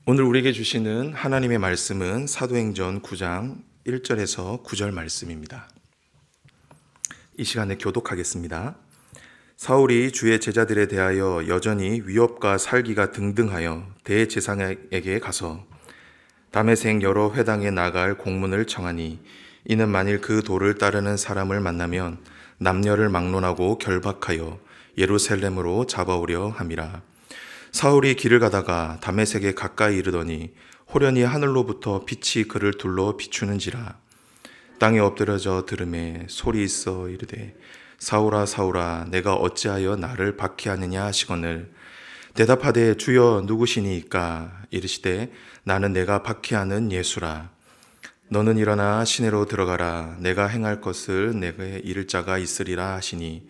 오늘 우리에게 주시는 하나님의 말씀은 사도행전 9장 1절에서 9절 말씀입니다. 이 시간에 교독하겠습니다. 사울이 주의 제자들에 대하여 여전히 위협과 살기가 등등하여 대제사장에게 가서 다메섹 여러 회당에 나갈 공문을 청하니 이는 만일 그 도를 따르는 사람을 만나면 남녀를 막론하고 결박하여 예루살렘으로 잡아오려 함이라. 사울이 길을 가다가 다메섹에 가까이 이르더니 호련히 하늘로부터 빛이 그를 둘러 비추는지라. 땅에 엎드려져 들음에 소리 있어 이르되 사울아 사울아 내가 어찌하여 나를 박해하느냐 하시거늘 대답하되 주여 누구시니이까 이르시되 나는 내가 박해하는 예수라. 너는 일어나 시내로 들어가라. 내가 행할 것을 내게 이를 자가 있으리라 하시니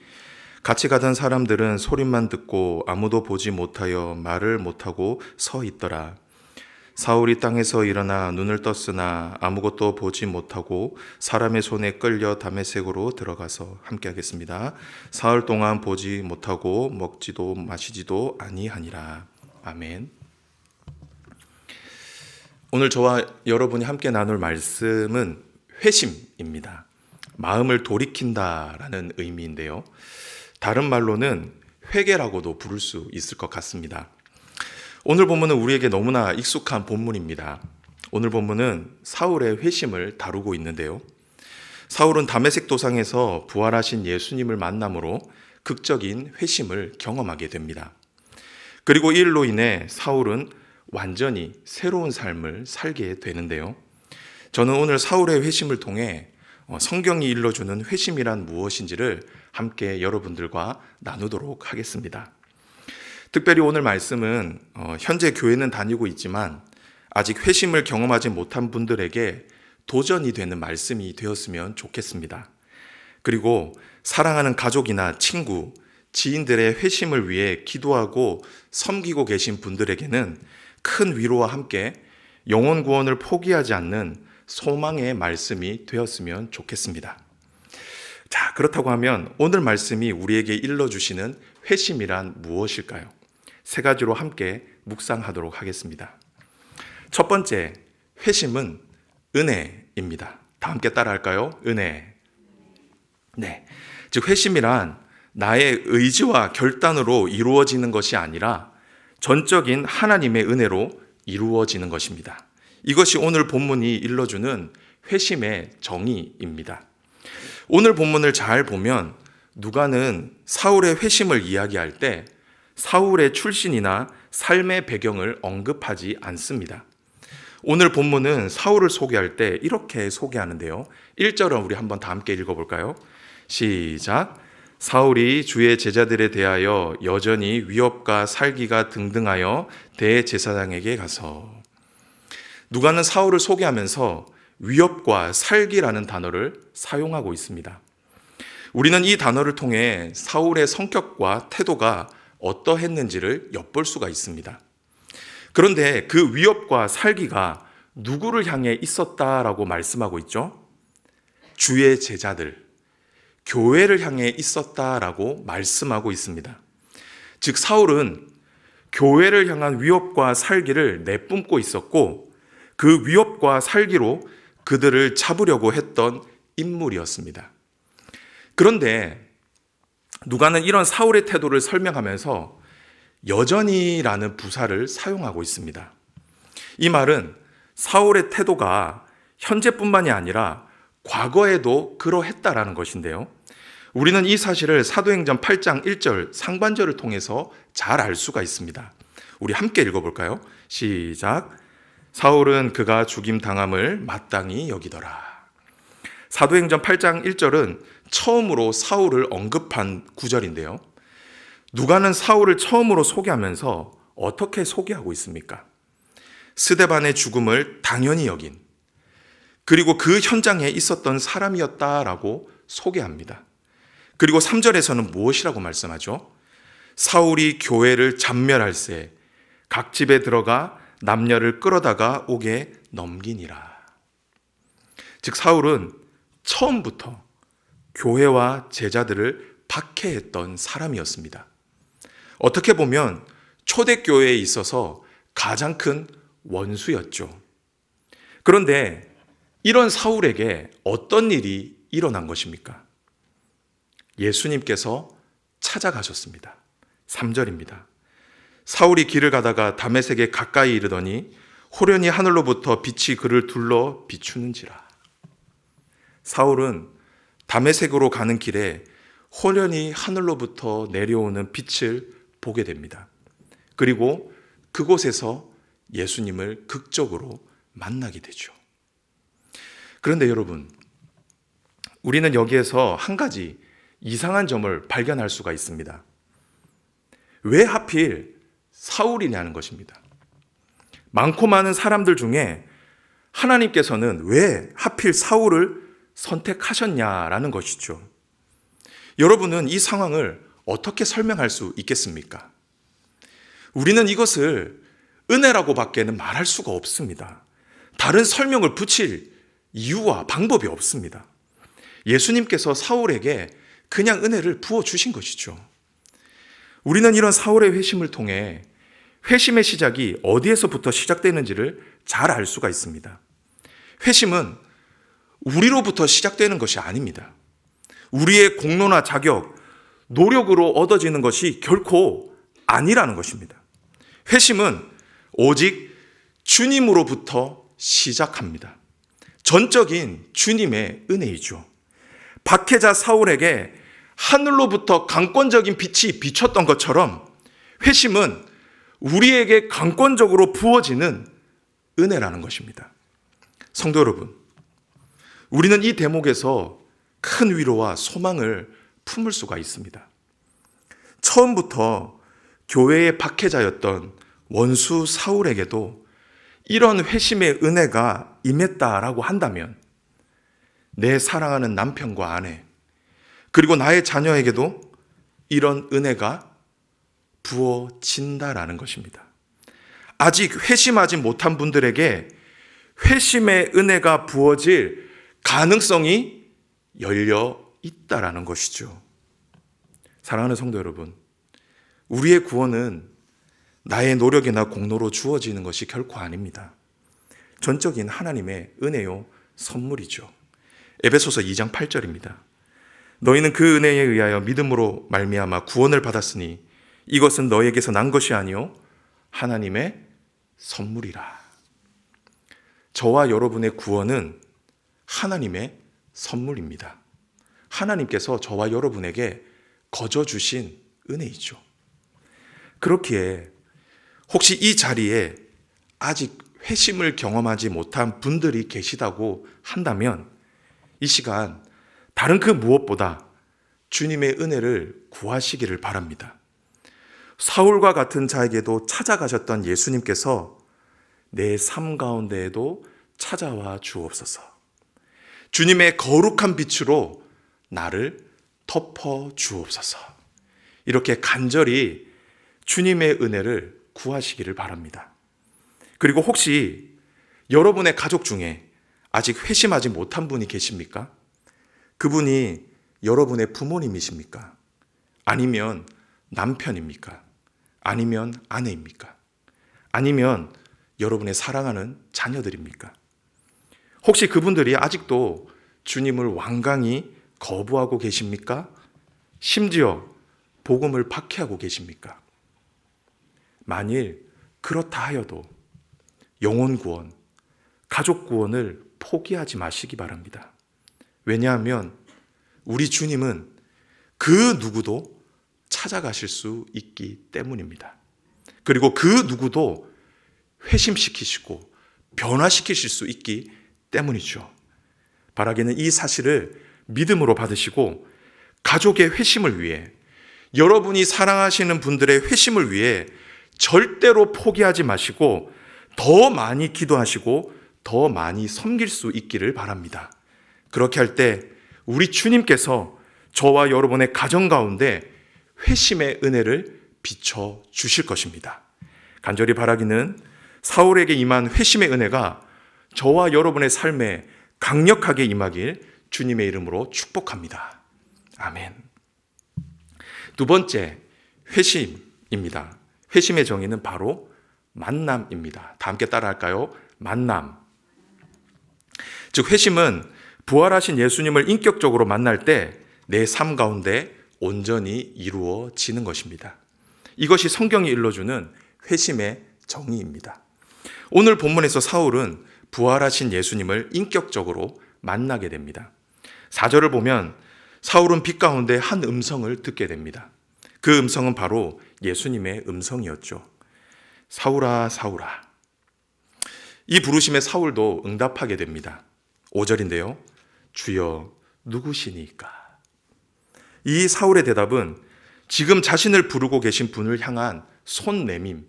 같이 가던 사람들은 소리만 듣고 아무도 보지 못하여 말을 못하고 서 있더라. 사울이 땅에서 일어나 눈을 떴으나 아무것도 보지 못하고 사람의 손에 끌려 다메섹으로 들어가서 함께 하겠습니다. 사흘 동안 보지 못하고 먹지도 마시지도 아니하니라. 아멘. 오늘 저와 여러분이 함께 나눌 말씀은 회심입니다. 마음을 돌이킨다라는 의미인데요. 다른 말로는 회개라고도 부를 수 있을 것 같습니다. 오늘 본문은 우리에게 너무나 익숙한 본문입니다. 오늘 본문은 사울의 회심을 다루고 있는데요. 사울은 다메섹 도상에서 부활하신 예수님을 만남으로 극적인 회심을 경험하게 됩니다. 그리고 이 일로 인해 사울은 완전히 새로운 삶을 살게 되는데요. 저는 오늘 사울의 회심을 통해 성경이 일러주는 회심이란 무엇인지를 함께 여러분들과 나누도록 하겠습니다. 특별히 오늘 말씀은 현재 교회는 다니고 있지만 아직 회심을 경험하지 못한 분들에게 도전이 되는 말씀이 되었으면 좋겠습니다. 그리고 사랑하는 가족이나 친구, 지인들의 회심을 위해 기도하고 섬기고 계신 분들에게는 큰 위로와 함께 영혼 구원을 포기하지 않는 소망의 말씀이 되었으면 좋겠습니다. 자, 그렇다고 하면 오늘 말씀이 우리에게 일러주시는 회심이란 무엇일까요? 세 가지로 함께 묵상하도록 하겠습니다. 첫 번째, 회심은 은혜입니다. 다 함께 따라할까요? 은혜. 네. 즉, 회심이란 나의 의지와 결단으로 이루어지는 것이 아니라 전적인 하나님의 은혜로 이루어지는 것입니다. 이것이 오늘 본문이 일러주는 회심의 정의입니다. 오늘 본문을 잘 보면 누가는 사울의 회심을 이야기할 때 사울의 출신이나 삶의 배경을 언급하지 않습니다. 오늘 본문은 사울을 소개할 때 이렇게 소개하는데요. 1절은 우리 한번 다 함께 읽어볼까요? 시작. 사울이 주의 제자들에 대하여 여전히 위협과 살기가 등등하여 대제사장에게 가서. 누가는 사울을 소개하면서 위협과 살기라는 단어를 사용하고 있습니다. 우리는 이 단어를 통해 사울의 성격과 태도가 어떠했는지를 엿볼 수가 있습니다. 그런데 그 위협과 살기가 누구를 향해 있었다라고 말씀하고 있죠? 주의 제자들, 교회를 향해 있었다라고 말씀하고 있습니다. 즉 사울은 교회를 향한 위협과 살기를 내뿜고 있었고 그 위협과 살기로 그들을 잡으려고 했던 인물이었습니다. 그런데 누가는 이런 사울의 태도를 설명하면서 여전히라는 부사를 사용하고 있습니다. 이 말은 사울의 태도가 현재뿐만이 아니라 과거에도 그러했다라는 것인데요. 우리는 이 사실을 사도행전 8장 1절 상반절을 통해서 잘 알 수가 있습니다. 우리 함께 읽어볼까요? 시작. 사울은 그가 죽임 당함을 마땅히 여기더라. 사도행전 8장 1절은 처음으로 사울을 언급한 구절인데요. 누가는 사울을 처음으로 소개하면서 어떻게 소개하고 있습니까? 스데반의 죽음을 당연히 여긴, 그리고 그 현장에 있었던 사람이었다라고 소개합니다. 그리고 3절에서는 무엇이라고 말씀하죠? 사울이 교회를 잡멸할세 각 집에 들어가 남녀를 끌어다가 옥에 넘기니라. 즉 사울은 처음부터 교회와 제자들을 박해했던 사람이었습니다. 어떻게 보면 초대교회에 있어서 가장 큰 원수였죠. 그런데 이런 사울에게 어떤 일이 일어난 것입니까? 예수님께서 찾아가셨습니다. 3절입니다. 사울이 길을 가다가 다메섹에 가까이 이르더니 호련히 하늘로부터 빛이 그를 둘러 비추는지라. 사울은 다메섹으로 가는 길에 호련히 하늘로부터 내려오는 빛을 보게 됩니다. 그리고 그곳에서 예수님을 극적으로 만나게 되죠. 그런데 여러분, 우리는 여기에서 한 가지 이상한 점을 발견할 수가 있습니다. 왜 하필 사울이냐는 것입니다. 많고 많은 사람들 중에 하나님께서는 왜 하필 사울을 선택하셨냐라는 것이죠. 여러분은 이 상황을 어떻게 설명할 수 있겠습니까? 우리는 이것을 은혜라고 밖에는 말할 수가 없습니다. 다른 설명을 붙일 이유와 방법이 없습니다. 예수님께서 사울에게 그냥 은혜를 부어주신 것이죠. 우리는 이런 사울의 회심을 통해 회심의 시작이 어디에서부터 시작되는지를 잘 알 수가 있습니다. 회심은 우리로부터 시작되는 것이 아닙니다. 우리의 공로나 자격, 노력으로 얻어지는 것이 결코 아니라는 것입니다. 회심은 오직 주님으로부터 시작합니다. 전적인 주님의 은혜이죠. 박해자 사울에게 하늘로부터 강권적인 빛이 비쳤던 것처럼 회심은 우리에게 강권적으로 부어지는 은혜라는 것입니다. 성도 여러분, 우리는 이 대목에서 큰 위로와 소망을 품을 수가 있습니다. 처음부터 교회의 박해자였던 원수 사울에게도 이런 회심의 은혜가 임했다라고 한다면 내 사랑하는 남편과 아내, 그리고 나의 자녀에게도 이런 은혜가 부어진다라는 것입니다. 아직 회심하지 못한 분들에게 회심의 은혜가 부어질 가능성이 열려 있다라는 것이죠. 사랑하는 성도 여러분, 우리의 구원은 나의 노력이나 공로로 주어지는 것이 결코 아닙니다. 전적인 하나님의 은혜요 선물이죠. 에베소서 2장 8절입니다. 너희는 그 은혜에 의하여 믿음으로 말미암아 구원을 받았으니 이것은 너희에게서 난 것이 아니요 하나님의 선물이라. 저와 여러분의 구원은 하나님의 선물입니다. 하나님께서 저와 여러분에게 거저 주신 은혜이죠. 그렇기에 혹시 이 자리에 아직 회심을 경험하지 못한 분들이 계시다고 한다면 이 시간 다른 그 무엇보다 주님의 은혜를 구하시기를 바랍니다. 사울과 같은 자에게도 찾아가셨던 예수님께서 내 삶 가운데에도 찾아와 주옵소서. 주님의 거룩한 빛으로 나를 덮어 주옵소서. 이렇게 간절히 주님의 은혜를 구하시기를 바랍니다. 그리고 혹시 여러분의 가족 중에 아직 회심하지 못한 분이 계십니까? 그분이 여러분의 부모님이십니까? 아니면 남편입니까? 아니면 아내입니까? 아니면 여러분의 사랑하는 자녀들입니까? 혹시 그분들이 아직도 주님을 완강히 거부하고 계십니까? 심지어 복음을 박해하고 계십니까? 만일 그렇다 하여도 영혼 구원, 가족 구원을 포기하지 마시기 바랍니다. 왜냐하면 우리 주님은 그 누구도 찾아가실 수 있기 때문입니다. 그리고 그 누구도 회심시키시고 변화시키실 수 있기 때문이죠. 바라기는 이 사실을 믿음으로 받으시고 가족의 회심을 위해, 여러분이 사랑하시는 분들의 회심을 위해 절대로 포기하지 마시고 더 많이 기도하시고 더 많이 섬길 수 있기를 바랍니다. 그렇게 할 때 우리 주님께서 저와 여러분의 가정 가운데 회심의 은혜를 비춰 주실 것입니다. 간절히 바라기는 사울에게 임한 회심의 은혜가 저와 여러분의 삶에 강력하게 임하길 주님의 이름으로 축복합니다. 아멘. 두 번째, 회심입니다. 회심의 정의는 바로 만남입니다. 다 함께 따라할까요? 만남. 즉 회심은 부활하신 예수님을 인격적으로 만날 때 내 삶 가운데 온전히 이루어지는 것입니다. 이것이 성경이 일러주는 회심의 정의입니다. 오늘 본문에서 사울은 부활하신 예수님을 인격적으로 만나게 됩니다. 4절을 보면 사울은 빛 가운데 한 음성을 듣게 됩니다. 그 음성은 바로 예수님의 음성이었죠. 사울아, 사울아. 이 부르심에 사울도 응답하게 됩니다. 5절인데요. 주여 누구시니까? 이 사울의 대답은 지금 자신을 부르고 계신 분을 향한 손내밈,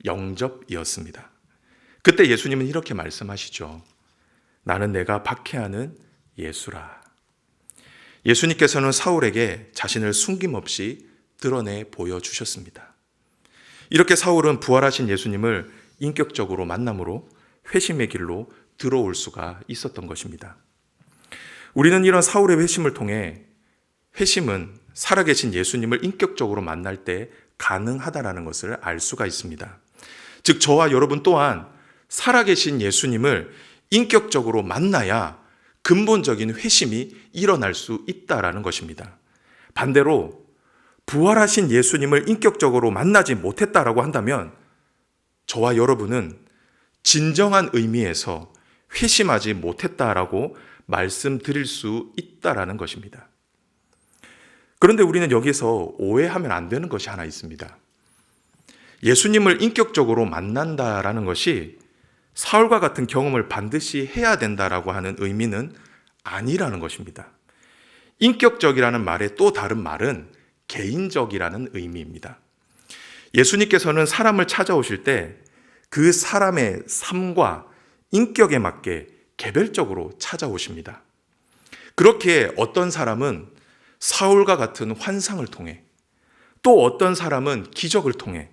영접이었습니다. 그때 예수님은 이렇게 말씀하시죠. 나는 내가 박해하는 예수라. 예수님께서는 사울에게 자신을 숨김없이 드러내 보여주셨습니다. 이렇게 사울은 부활하신 예수님을 인격적으로 만남으로 회심의 길로 들어올 수가 있었던 것입니다. 우리는 이런 사울의 회심을 통해 회심은 살아계신 예수님을 인격적으로 만날 때 가능하다는 것을 알 수가 있습니다. 즉 저와 여러분 또한 살아계신 예수님을 인격적으로 만나야 근본적인 회심이 일어날 수 있다는 것입니다. 반대로 부활하신 예수님을 인격적으로 만나지 못했다라고 한다면 저와 여러분은 진정한 의미에서 회심하지 못했다라고 말씀드릴 수 있다라는 것입니다. 그런데 우리는 여기서 오해하면 안 되는 것이 하나 있습니다. 예수님을 인격적으로 만난다라는 것이 사울과 같은 경험을 반드시 해야 된다라고 하는 의미는 아니라는 것입니다. 인격적이라는 말의 또 다른 말은 개인적이라는 의미입니다. 예수님께서는 사람을 찾아오실 때 그 사람의 삶과 인격에 맞게 개별적으로 찾아오십니다. 그렇게 어떤 사람은 사울과 같은 환상을 통해, 또 어떤 사람은 기적을 통해,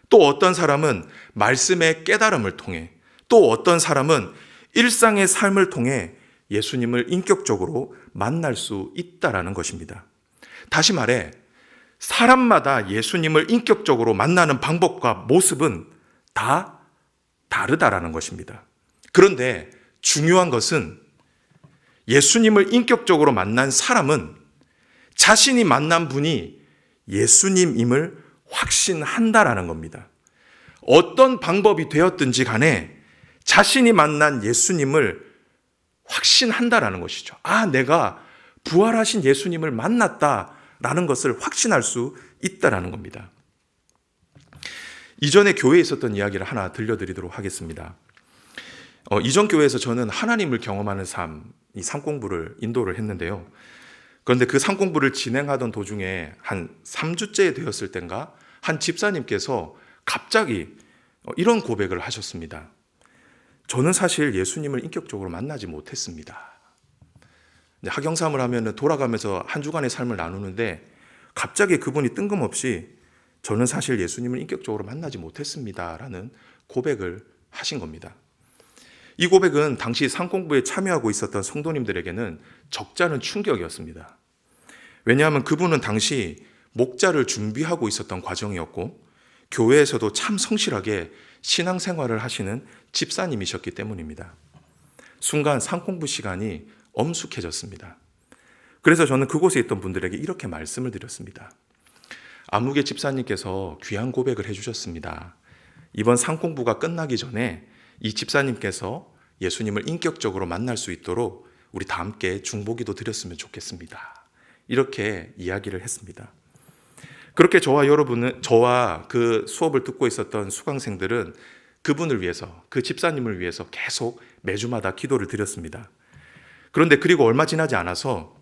또 어떤 사람은 말씀의 깨달음을 통해, 또 어떤 사람은 일상의 삶을 통해 예수님을 인격적으로 만날 수 있다라는 것입니다. 다시 말해 사람마다 예수님을 인격적으로 만나는 방법과 모습은 다 다르다라는 것입니다. 그런데 중요한 것은 예수님을 인격적으로 만난 사람은 자신이 만난 분이 예수님임을 확신한다라는 겁니다. 어떤 방법이 되었든지 간에 자신이 만난 예수님을 확신한다라는 것이죠. 아, 내가 부활하신 예수님을 만났다라는 것을 확신할 수 있다라는 겁니다. 이전에 교회에 있었던 이야기를 하나 들려드리도록 하겠습니다. 이전 교회에서 저는 하나님을 경험하는 삶, 이 삶공부를 인도를 했는데요. 그런데 그 삶공부를 진행하던 도중에 한 3주째 되었을 땐가 한 집사님께서 갑자기 이런 고백을 하셨습니다. 저는 사실 예수님을 인격적으로 만나지 못했습니다. 학영삼을 하면 돌아가면서 한 주간의 삶을 나누는데 갑자기 그분이 뜬금없이 저는 사실 예수님을 인격적으로 만나지 못했습니다 라는 고백을 하신 겁니다. 이 고백은 당시 상공부에 참여하고 있었던 성도님들에게는 적잖은 충격이었습니다. 왜냐하면 그분은 당시 목자를 준비하고 있었던 과정이었고 교회에서도 참 성실하게 신앙생활을 하시는 집사님이셨기 때문입니다. 순간 상공부 시간이 엄숙해졌습니다. 그래서 저는 그곳에 있던 분들에게 이렇게 말씀을 드렸습니다. 아무개 집사님께서 귀한 고백을 해주셨습니다. 이번 상공부가 끝나기 전에 이 집사님께서 예수님을 인격적으로 만날 수 있도록 우리 다 함께 중보기도 드렸으면 좋겠습니다. 이렇게 이야기를 했습니다. 그렇게 저와 그 수업을 듣고 있었던 수강생들은 그분을 위해서, 그 집사님을 위해서 계속 매주마다 기도를 드렸습니다. 그런데 그리고 얼마 지나지 않아서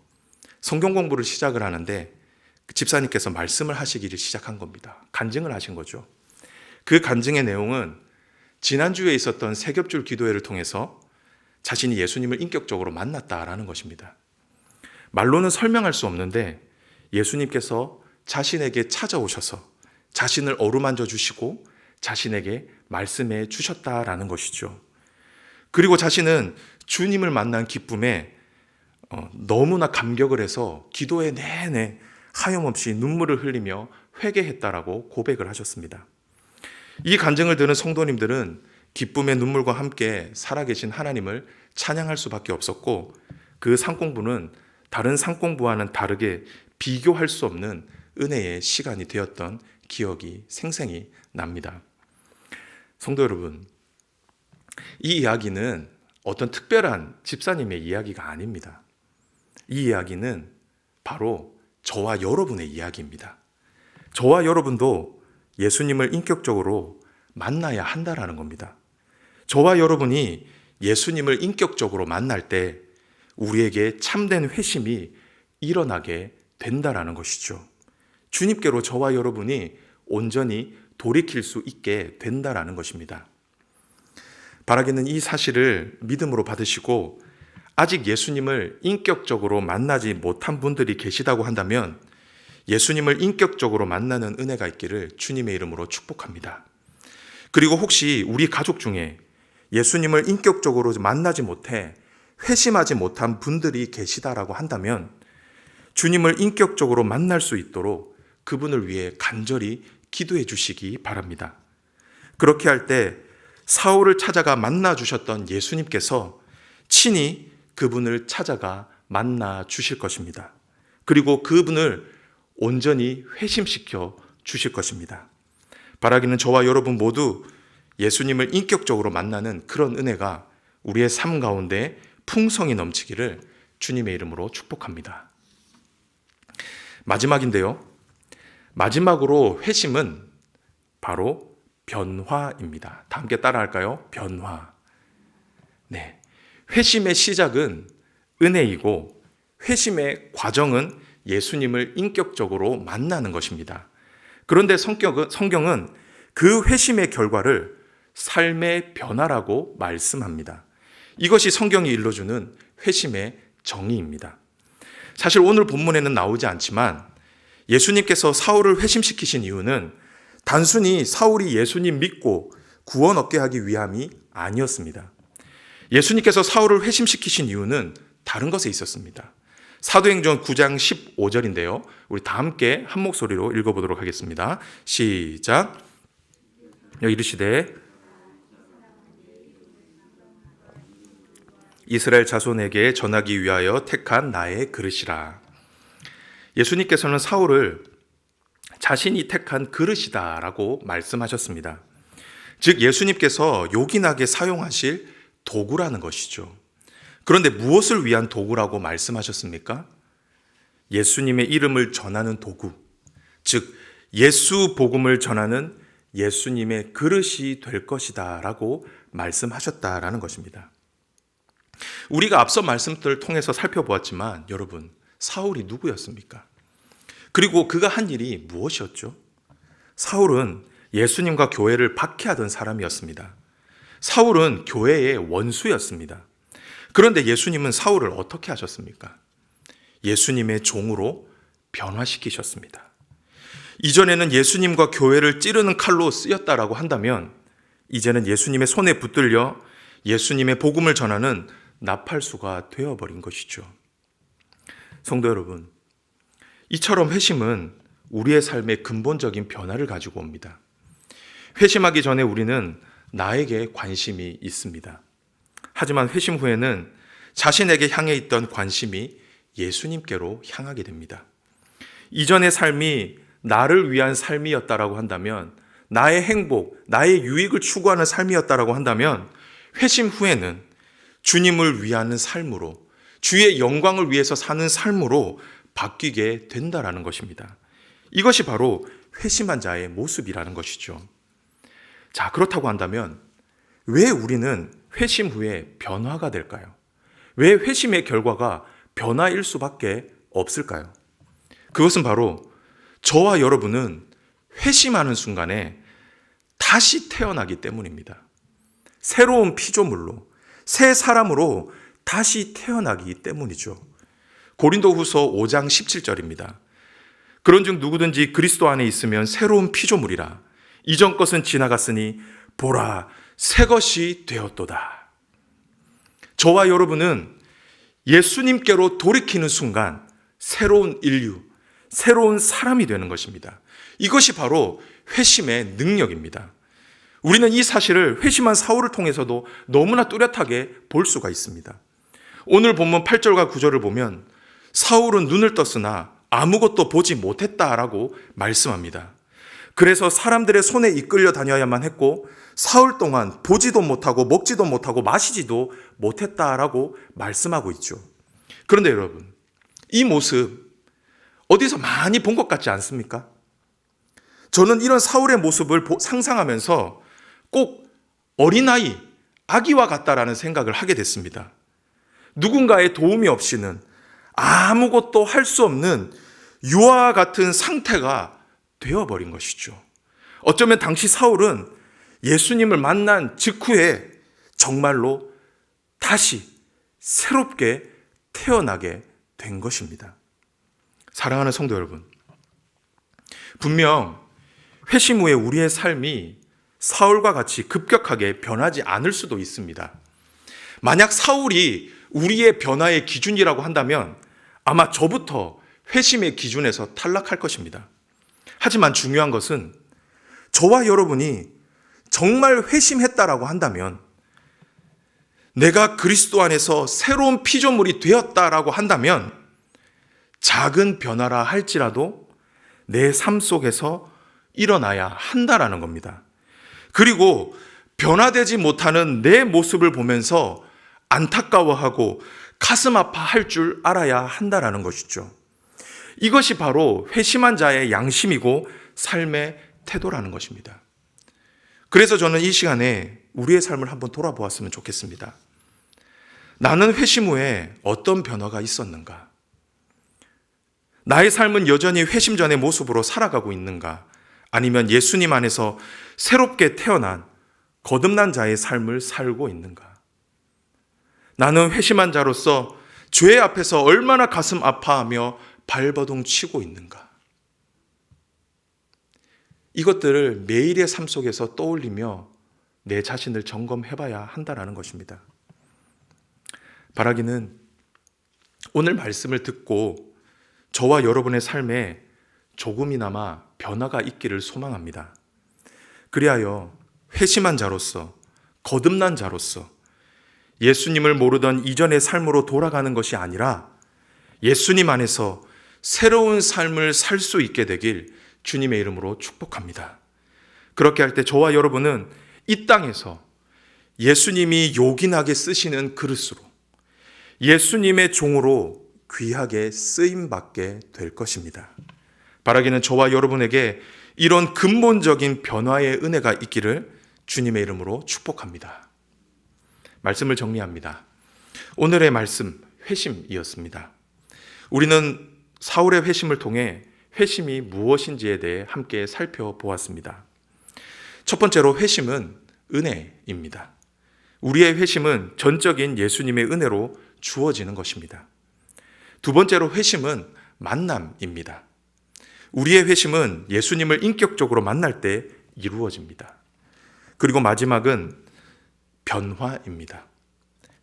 성경 공부를 시작을 하는데 집사님께서 말씀을 하시기를 시작한 겁니다. 간증을 하신 거죠. 그 간증의 내용은 지난주에 있었던 세겹줄 기도회를 통해서 자신이 예수님을 인격적으로 만났다라는 것입니다. 말로는 설명할 수 없는데 예수님께서 자신에게 찾아오셔서 자신을 어루만져 주시고 자신에게 말씀해 주셨다라는 것이죠. 그리고 자신은 주님을 만난 기쁨에 너무나 감격을 해서 기도회 내내 하염없이 눈물을 흘리며 회개했다라고 고백을 하셨습니다. 이 간증을 들은 성도님들은 기쁨의 눈물과 함께 살아계신 하나님을 찬양할 수밖에 없었고, 그 상공부는 다른 상공부와는 다르게 비교할 수 없는 은혜의 시간이 되었던 기억이 생생히 납니다. 성도 여러분, 이 이야기는 어떤 특별한 집사님의 이야기가 아닙니다. 이 이야기는 바로 저와 여러분의 이야기입니다. 저와 여러분도 예수님을 인격적으로 만나야 한다라는 겁니다. 저와 여러분이 예수님을 인격적으로 만날 때 우리에게 참된 회심이 일어나게 된다라는 것이죠. 주님께로 저와 여러분이 온전히 돌이킬 수 있게 된다라는 것입니다. 바라기는 이 사실을 믿음으로 받으시고 아직 예수님을 인격적으로 만나지 못한 분들이 계시다고 한다면 예수님을 인격적으로 만나는 은혜가 있기를 주님의 이름으로 축복합니다. 그리고 혹시 우리 가족 중에 예수님을 인격적으로 만나지 못해 회심하지 못한 분들이 계시다라고 한다면 주님을 인격적으로 만날 수 있도록 그분을 위해 간절히 기도해 주시기 바랍니다. 그렇게 할 때 사울을 찾아가 만나 주셨던 예수님께서 친히 그분을 찾아가 만나 주실 것입니다. 그리고 그분을 온전히 회심시켜 주실 것입니다. 바라기는 저와 여러분 모두 예수님을 인격적으로 만나는 그런 은혜가 우리의 삶 가운데 풍성히 넘치기를 주님의 이름으로 축복합니다. 마지막인데요. 마지막으로 회심은 바로 변화입니다. 다 함께 따라할까요? 변화. 네. 회심의 시작은 은혜이고 회심의 과정은 예수님을 인격적으로 만나는 것입니다. 그런데 성경은 그 회심의 결과를 삶의 변화라고 말씀합니다. 이것이 성경이 일러주는 회심의 정의입니다. 사실 오늘 본문에는 나오지 않지만 예수님께서 사울을 회심시키신 이유는 단순히 사울이 예수님 믿고 구원 얻게 하기 위함이 아니었습니다. 예수님께서 사울을 회심시키신 이유는 다른 것에 있었습니다. 사도행전 9장 15절인데요. 우리 다 함께 한 목소리로 읽어보도록 하겠습니다. 시작. 여기 이르시되 이스라엘 자손에게 전하기 위하여 택한 나의 그릇이라. 예수님께서는 사울을 자신이 택한 그릇이다라고 말씀하셨습니다. 즉 예수님께서 요긴하게 사용하실 도구라는 것이죠. 그런데 무엇을 위한 도구라고 말씀하셨습니까? 예수님의 이름을 전하는 도구, 즉 예수 복음을 전하는 예수님의 그릇이 될 것이다 라고 말씀하셨다라는 것입니다. 우리가 앞서 말씀들을 통해서 살펴보았지만 여러분, 사울이 누구였습니까? 그리고 그가 한 일이 무엇이었죠? 사울은 예수님과 교회를 박해하던 사람이었습니다. 사울은 교회의 원수였습니다. 그런데 예수님은 사울을 어떻게 하셨습니까? 예수님의 종으로 변화시키셨습니다. 이전에는 예수님과 교회를 찌르는 칼로 쓰였다라고 한다면 이제는 예수님의 손에 붙들려 예수님의 복음을 전하는 나팔수가 되어버린 것이죠. 성도 여러분, 이처럼 회심은 우리의 삶에 근본적인 변화를 가지고 옵니다. 회심하기 전에 우리는 나에게 관심이 있습니다. 하지만 회심 후에는 자신에게 향해 있던 관심이 예수님께로 향하게 됩니다. 이전의 삶이 나를 위한 삶이었다라고 한다면, 나의 행복, 나의 유익을 추구하는 삶이었다라고 한다면 회심 후에는 주님을 위하는 삶으로, 주의 영광을 위해서 사는 삶으로 바뀌게 된다라는 것입니다. 이것이 바로 회심한 자의 모습이라는 것이죠. 자, 그렇다고 한다면 왜 우리는 회심 후에 변화가 될까요? 왜 회심의 결과가 변화일 수밖에 없을까요? 그것은 바로 저와 여러분은 회심하는 순간에 다시 태어나기 때문입니다. 새로운 피조물로, 새 사람으로 다시 태어나기 때문이죠. 고린도후서 5장 17절입니다. 그런즉 누구든지 그리스도 안에 있으면 새로운 피조물이라. 이전 것은 지나갔으니 보라, 새 것이 되었도다. 저와 여러분은 예수님께로 돌이키는 순간 새로운 인류, 새로운 사람이 되는 것입니다. 이것이 바로 회심의 능력입니다. 우리는 이 사실을 회심한 사울을 통해서도 너무나 뚜렷하게 볼 수가 있습니다. 오늘 본문 8절과 9절을 보면 사울은 눈을 떴으나 아무것도 보지 못했다라고 말씀합니다. 그래서 사람들의 손에 이끌려 다녀야만 했고 사흘 동안 보지도 못하고 먹지도 못하고 마시지도 못했다라고 말씀하고 있죠. 그런데 여러분, 이 모습 어디서 많이 본 것 같지 않습니까? 저는 이런 사울의 모습을 상상하면서 꼭 어린아이, 아기와 같다라는 생각을 하게 됐습니다. 누군가의 도움이 없이는 아무것도 할 수 없는 유아와 같은 상태가 되어버린 것이죠. 어쩌면 당시 사울은 예수님을 만난 직후에 정말로 다시 새롭게 태어나게 된 것입니다. 사랑하는 성도 여러분, 분명 회심 후에 우리의 삶이 사울과 같이 급격하게 변하지 않을 수도 있습니다. 만약 사울이 우리의 변화의 기준이라고 한다면 아마 저부터 회심의 기준에서 탈락할 것입니다. 하지만 중요한 것은 저와 여러분이 정말 회심했다라고 한다면, 내가 그리스도 안에서 새로운 피조물이 되었다라고 한다면 작은 변화라 할지라도 내 삶 속에서 일어나야 한다라는 겁니다. 그리고 변화되지 못하는 내 모습을 보면서 안타까워하고 가슴 아파할 줄 알아야 한다라는 것이죠. 이것이 바로 회심한 자의 양심이고 삶의 태도라는 것입니다. 그래서 저는 이 시간에 우리의 삶을 한번 돌아보았으면 좋겠습니다. 나는 회심 후에 어떤 변화가 있었는가? 나의 삶은 여전히 회심 전의 모습으로 살아가고 있는가? 아니면 예수님 안에서 새롭게 태어난 거듭난 자의 삶을 살고 있는가? 나는 회심한 자로서 죄 앞에서 얼마나 가슴 아파하며 발버둥 치고 있는가? 이것들을 매일의 삶 속에서 떠올리며 내 자신을 점검해봐야 한다는 것입니다. 바라기는 오늘 말씀을 듣고 저와 여러분의 삶에 조금이나마 변화가 있기를 소망합니다. 그리하여 회심한 자로서, 거듭난 자로서 예수님을 모르던 이전의 삶으로 돌아가는 것이 아니라 예수님 안에서 새로운 삶을 살 수 있게 되길 주님의 이름으로 축복합니다. 그렇게 할 때 저와 여러분은 이 땅에서 예수님이 요긴하게 쓰시는 그릇으로, 예수님의 종으로 귀하게 쓰임받게 될 것입니다. 바라기는 저와 여러분에게 이런 근본적인 변화의 은혜가 있기를 주님의 이름으로 축복합니다. 말씀을 정리합니다. 오늘의 말씀, 회심이었습니다. 우리는 사울의 회심을 통해 회심이 무엇인지에 대해 함께 살펴보았습니다. 첫 번째로 회심은 은혜입니다. 우리의 회심은 전적인 예수님의 은혜로 주어지는 것입니다. 두 번째로 회심은 만남입니다. 우리의 회심은 예수님을 인격적으로 만날 때 이루어집니다. 그리고 마지막은 변화입니다.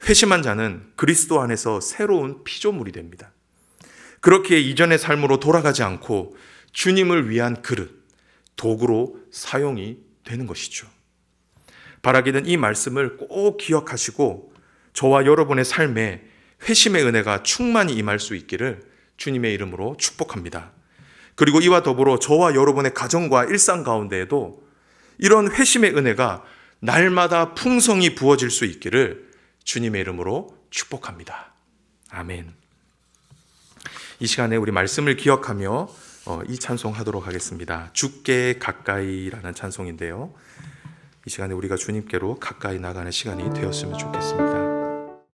회심한 자는 그리스도 안에서 새로운 피조물이 됩니다. 그렇게 이전의 삶으로 돌아가지 않고 주님을 위한 그릇, 도구로 사용이 되는 것이죠. 바라기는 이 말씀을 꼭 기억하시고 저와 여러분의 삶에 회심의 은혜가 충만히 임할 수 있기를 주님의 이름으로 축복합니다. 그리고 이와 더불어 저와 여러분의 가정과 일상 가운데에도 이런 회심의 은혜가 날마다 풍성히 부어질 수 있기를 주님의 이름으로 축복합니다. 아멘. 이 시간에 우리 말씀을 기억하며 이 찬송하도록 하겠습니다. 주께 가까이라는 찬송인데요. 이 시간에 우리가 주님께로 가까이 나가는 시간이 되었으면 좋겠습니다.